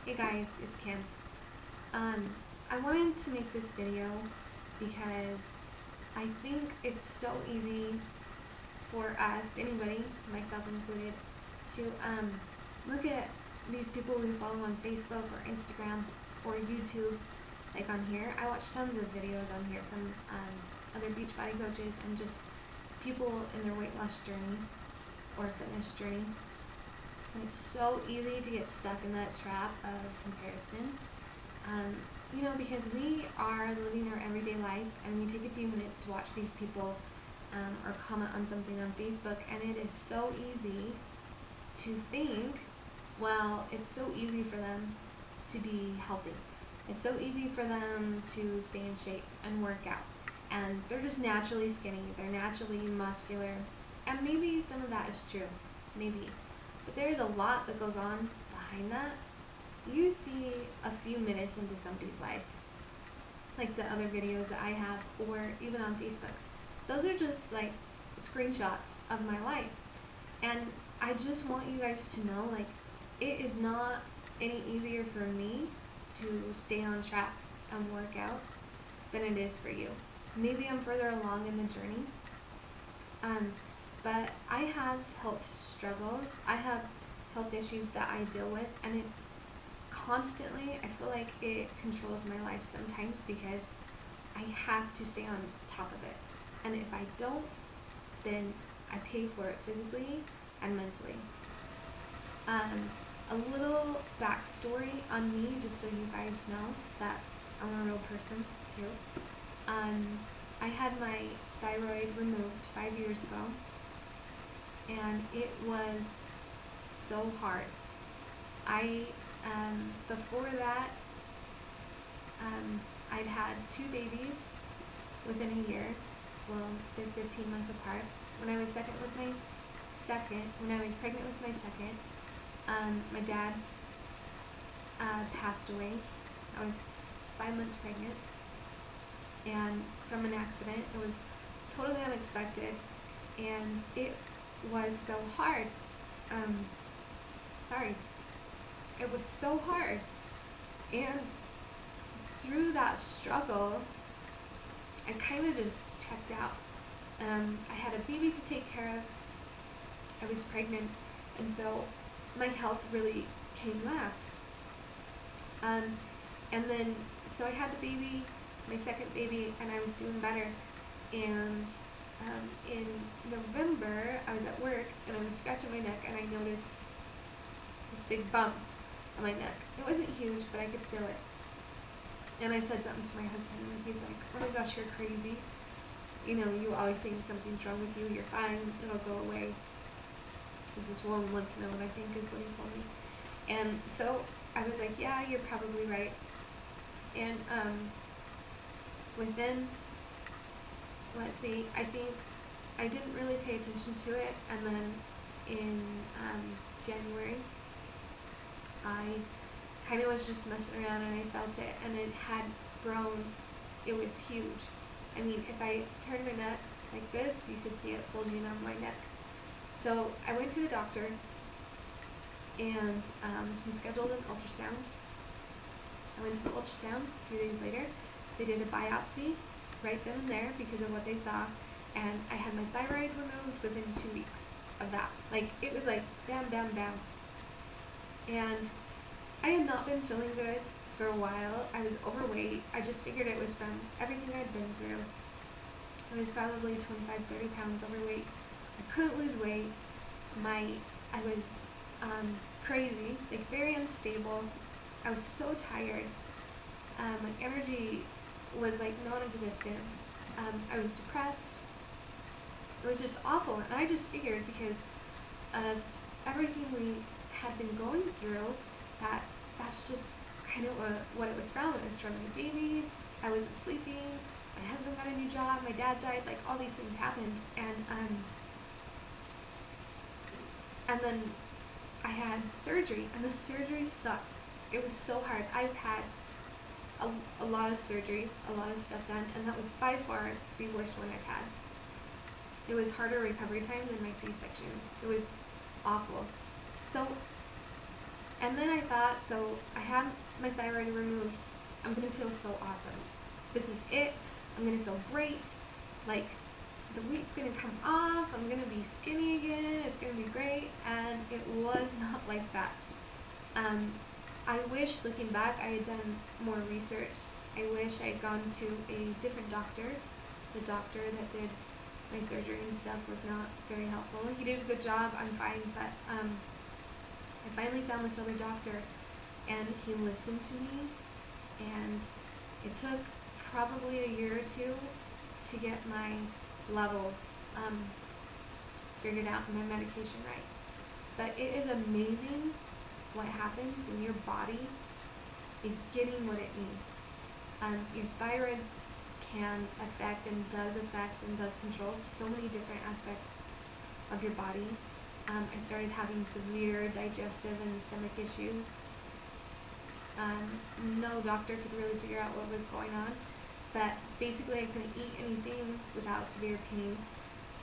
Hey guys, it's Kim. I wanted to make this video because I think it's so easy for us, anybody, myself included, to look at these people we follow on Facebook or Instagram or YouTube. Like on here, I watch tons of videos on here from other Beachbody coaches and just people in their weight loss journey or fitness journey. And it's so easy to get stuck in that trap of comparison. Because we are living our everyday life and we take a few minutes to watch these people or comment on something on Facebook, and it is so easy to think, well, it's so easy for them to be healthy. It's so easy for them to stay in shape and work out. And they're just naturally skinny, they're naturally muscular, and maybe some of that is true, maybe. But there's a lot that goes on behind that. You see a few minutes into somebody's life, like the other videos that I have, or even on Facebook. Those are just like screenshots of my life. And I just want you guys to know, like, it is not any easier for me to stay on track and work out than it is for you. Maybe I'm further along in the journey. But I have health struggles. I have health issues that I deal with, and it's constantly, I feel like it controls my life sometimes because I have to stay on top of it. And if I don't, then I pay for it physically and mentally. A little backstory on me, just so you guys know that I'm a real person too. I had my thyroid removed 5 years ago, and it was so hard. Before that, I'd had 2 babies within a year. Well, they're 15 months apart. When I was pregnant with my second, my dad passed away. I was 5 months pregnant, and from an accident. It was totally unexpected, and it was so hard. It was so hard, and through that struggle, I kind of just checked out. I had a baby to take care of. I was pregnant, and so my health really came last. And then, so I had the baby, my second baby, and I was doing better. And in November, I was at work, and I was scratching my neck, and I noticed this big bump on my neck. It wasn't huge, but I could feel it. And I said something to my husband, and he's like, "Oh my gosh, you're crazy. You always think something's wrong with you. You're fine. It'll go away. It's this swollen lymph node," I think is what he told me. And so I was like, yeah, you're probably right. And within, let's see, I think I didn't really pay attention to it, and then in January, I kind of was just messing around, and I felt it, and it had grown. It was huge. I mean, if I turned my neck like this, you could see it bulging on my neck. So I went to the doctor, and he scheduled an ultrasound. I went to the ultrasound a few days later. They did a biopsy right then and there because of what they saw, and I had my thyroid removed within 2 weeks of that. Like, it was like bam, bam, bam. And I had not been feeling good for a while. I was overweight. I just figured it was from everything I'd been through. I was probably 25, 30 pounds overweight. I couldn't lose weight. I was crazy, like very unstable. I was so tired. My energy was like non-existent. I was depressed. It was just awful, and I just figured because of everything we had been going through, that's just kind of what it was from. It was from my babies. I wasn't sleeping. My husband got a new job. My dad died. Like, all these things happened, and then I had surgery, and the surgery sucked. It was so hard. I've had a lot of surgeries, a lot of stuff done, and that was by far the worst one I've had. It was harder recovery time than my C-sections. It was awful. So And then I thought, so I had my thyroid removed. I'm going to feel so awesome. This is it. I'm going to feel great. Like, the weight's going to come off. I'm going to be skinny again. It's going to be great. And it was not like that. I wish, looking back, I had done more research. I wish I had gone to a different doctor. The doctor that did my surgery and stuff was not very helpful. He did a good job, I'm fine, but I finally found this other doctor, and he listened to me, and it took probably a year or two to get my levels figured out and my medication right. But it is amazing what happens when your body is getting what it needs. Your thyroid can affect and does control so many different aspects of your body. I started having severe digestive and stomach issues. No doctor could really figure out what was going on, but basically I couldn't eat anything without severe pain.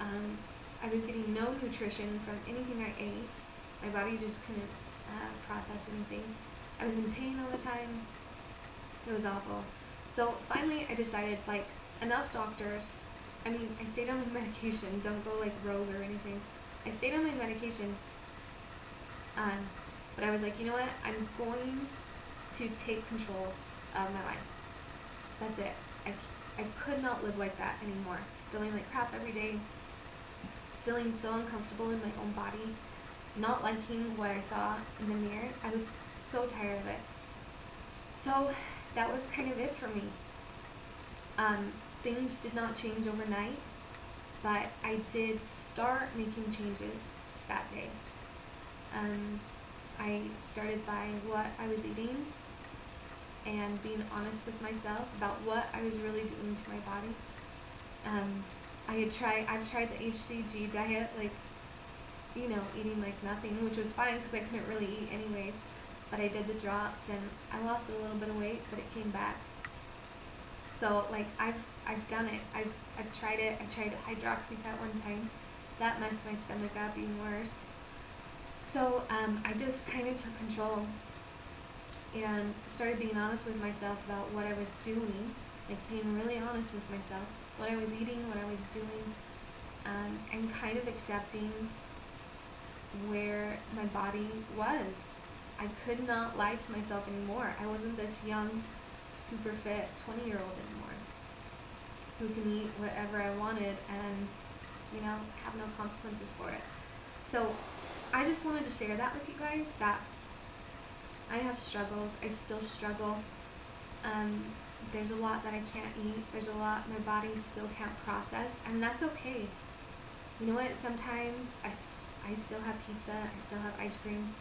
I was getting no nutrition from anything I ate. My body just couldn't process anything. I was in pain all the time. It was awful. So finally I decided, like, enough doctors. I mean, I stayed on my medication. Don't go like rogue or anything. I stayed on my medication. But I was like, you know what? I'm going to take control of my life. That's it. I could not live like that anymore. Feeling like crap every day. Feeling so uncomfortable in my own body. Not liking what I saw in the mirror. I was so tired of it. So that was kind of it for me. Things did not change overnight, but I did start making changes that day. I started by what I was eating and being honest with myself about what I was really doing to my body. I've tried the HCG diet, like, you know, eating like nothing, which was fine because I couldn't really eat anyways. But I did the drops and I lost a little bit of weight, but it came back. So like I've done it. I've tried it. I tried hydroxycut one time. That messed my stomach up even worse. So I just kind of took control and started being honest with myself about what I was doing, like being really honest with myself, what I was eating, what I was doing, and kind of accepting where my body was. I could not lie to myself anymore. I wasn't this young, super fit 20-year-old anymore who can eat whatever I wanted and, you know, have no consequences for it. So I just wanted to share that with you guys, that I have struggles. I still struggle. There's a lot that I can't eat. There's a lot my body still can't process, and that's okay. You know what? Sometimes I still have pizza. I still have ice cream.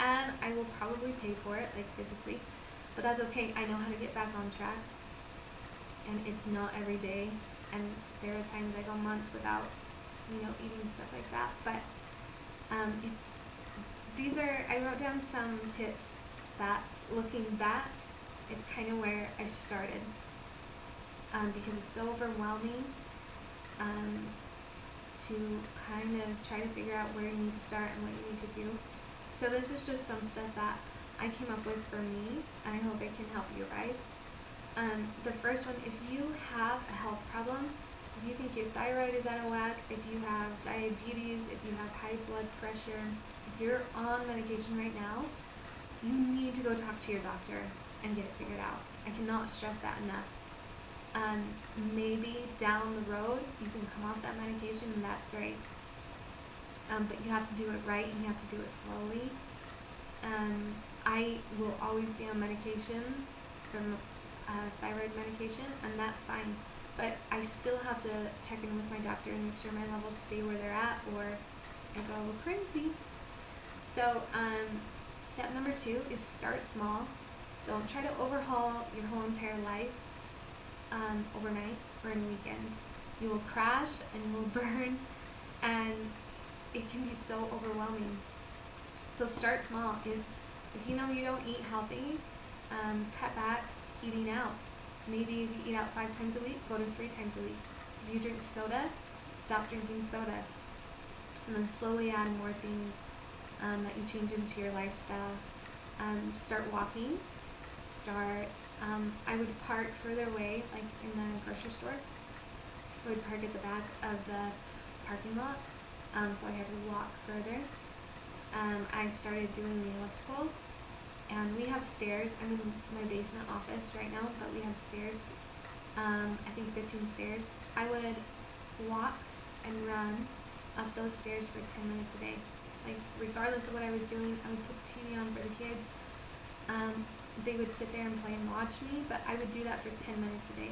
And I will probably pay for it, like physically, but that's okay. I know how to get back on track, and it's not every day, and there are times I go months without, you know, eating stuff like that, but I wrote down some tips that, looking back, it's kind of where I started, because it's so overwhelming to kind of try to figure out where you need to start and what you need to do. So this is just some stuff that I came up with for me, and I hope it can help you guys. The first one, if you have a health problem, if you think your thyroid is out of whack, if you have diabetes, if you have high blood pressure, if you're on medication right now, you need to go talk to your doctor and get it figured out. I cannot stress that enough. Maybe down the road you can come off that medication, and that's great. But you have to do it right, and you have to do it slowly. I will always be on medication from thyroid medication, and that's fine. But I still have to check in with my doctor and make sure my levels stay where they're at, or I go crazy. So step number 2 is start small. Don't try to overhaul your whole entire life overnight or in a weekend. You will crash and you will burn, and it can be so overwhelming. So start small. If you know you don't eat healthy, cut back eating out. Maybe if you eat out 5 times a week, go to 3 times a week. If you drink soda, stop drinking soda. And then slowly add more things that you change into your lifestyle. start walking, I would park further away, like in the grocery store. I would park at the back of the parking lot, so I had to walk further. I started doing the elliptical, and we have stairs. I'm in my basement office right now, but we have stairs. I think 15 stairs. I would walk and run up those stairs for 10 minutes a day. Like, regardless of what I was doing, I would put the TV on for the kids. They would sit there and play and watch me, but I would do that for 10 minutes a day.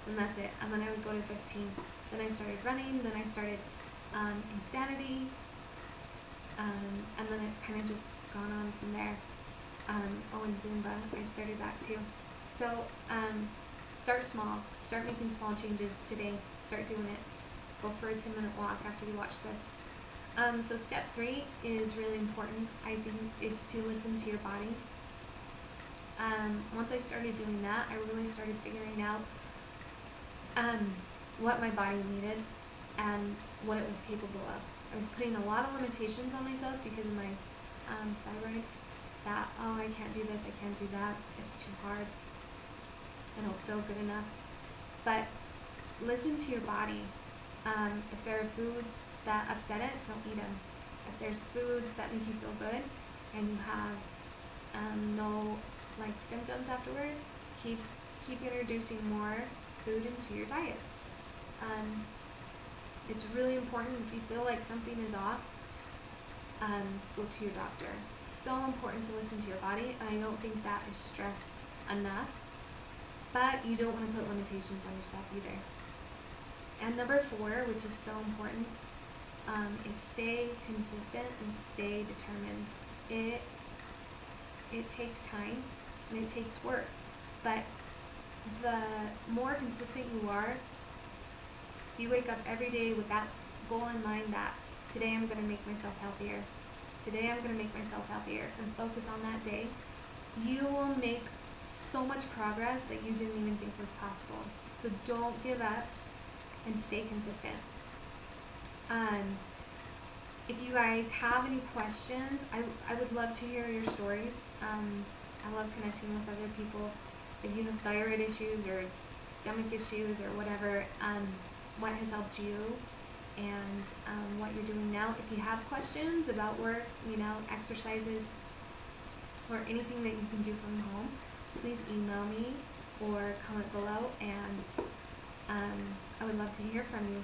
And that's it. And then I would go to 15. Then I started running, then I started insanity, and then it's kind of just gone on from there. And Zumba, I started that too. So start small. Start making small changes today. Start doing it. Go for a 10-minute walk after you watch this. So step 3 is really important, I think, is to listen to your body. Once I started doing that, I really started figuring out what my body needed and what it was capable of. I was putting a lot of limitations on myself because of my thyroid, that, oh, I can't do this, I can't do that, it's too hard, I don't feel good enough. But listen to your body. If there are foods that upset it, don't eat them. If there's foods that make you feel good and you have no symptoms afterwards, keep introducing more food into your diet. It's really important, if you feel like something is off, go to your doctor. It's so important to listen to your body, and I don't think that is stressed enough, but you don't want to put limitations on yourself either. And number 4, which is so important, is stay consistent and stay determined. It takes time and it takes work, but the more consistent you are, if you wake up every day with that goal in mind, that today I'm going to make myself healthier, today I'm going to make myself healthier, and focus on that day, you will make so much progress that you didn't even think was possible. So don't give up and stay consistent. If you guys have any questions, I would love to hear your stories. I love connecting with other people. If you have thyroid issues or stomach issues or whatever, what has helped you and what you're doing now. If you have questions about work, exercises, or anything that you can do from home, please email me or comment below, and I would love to hear from you.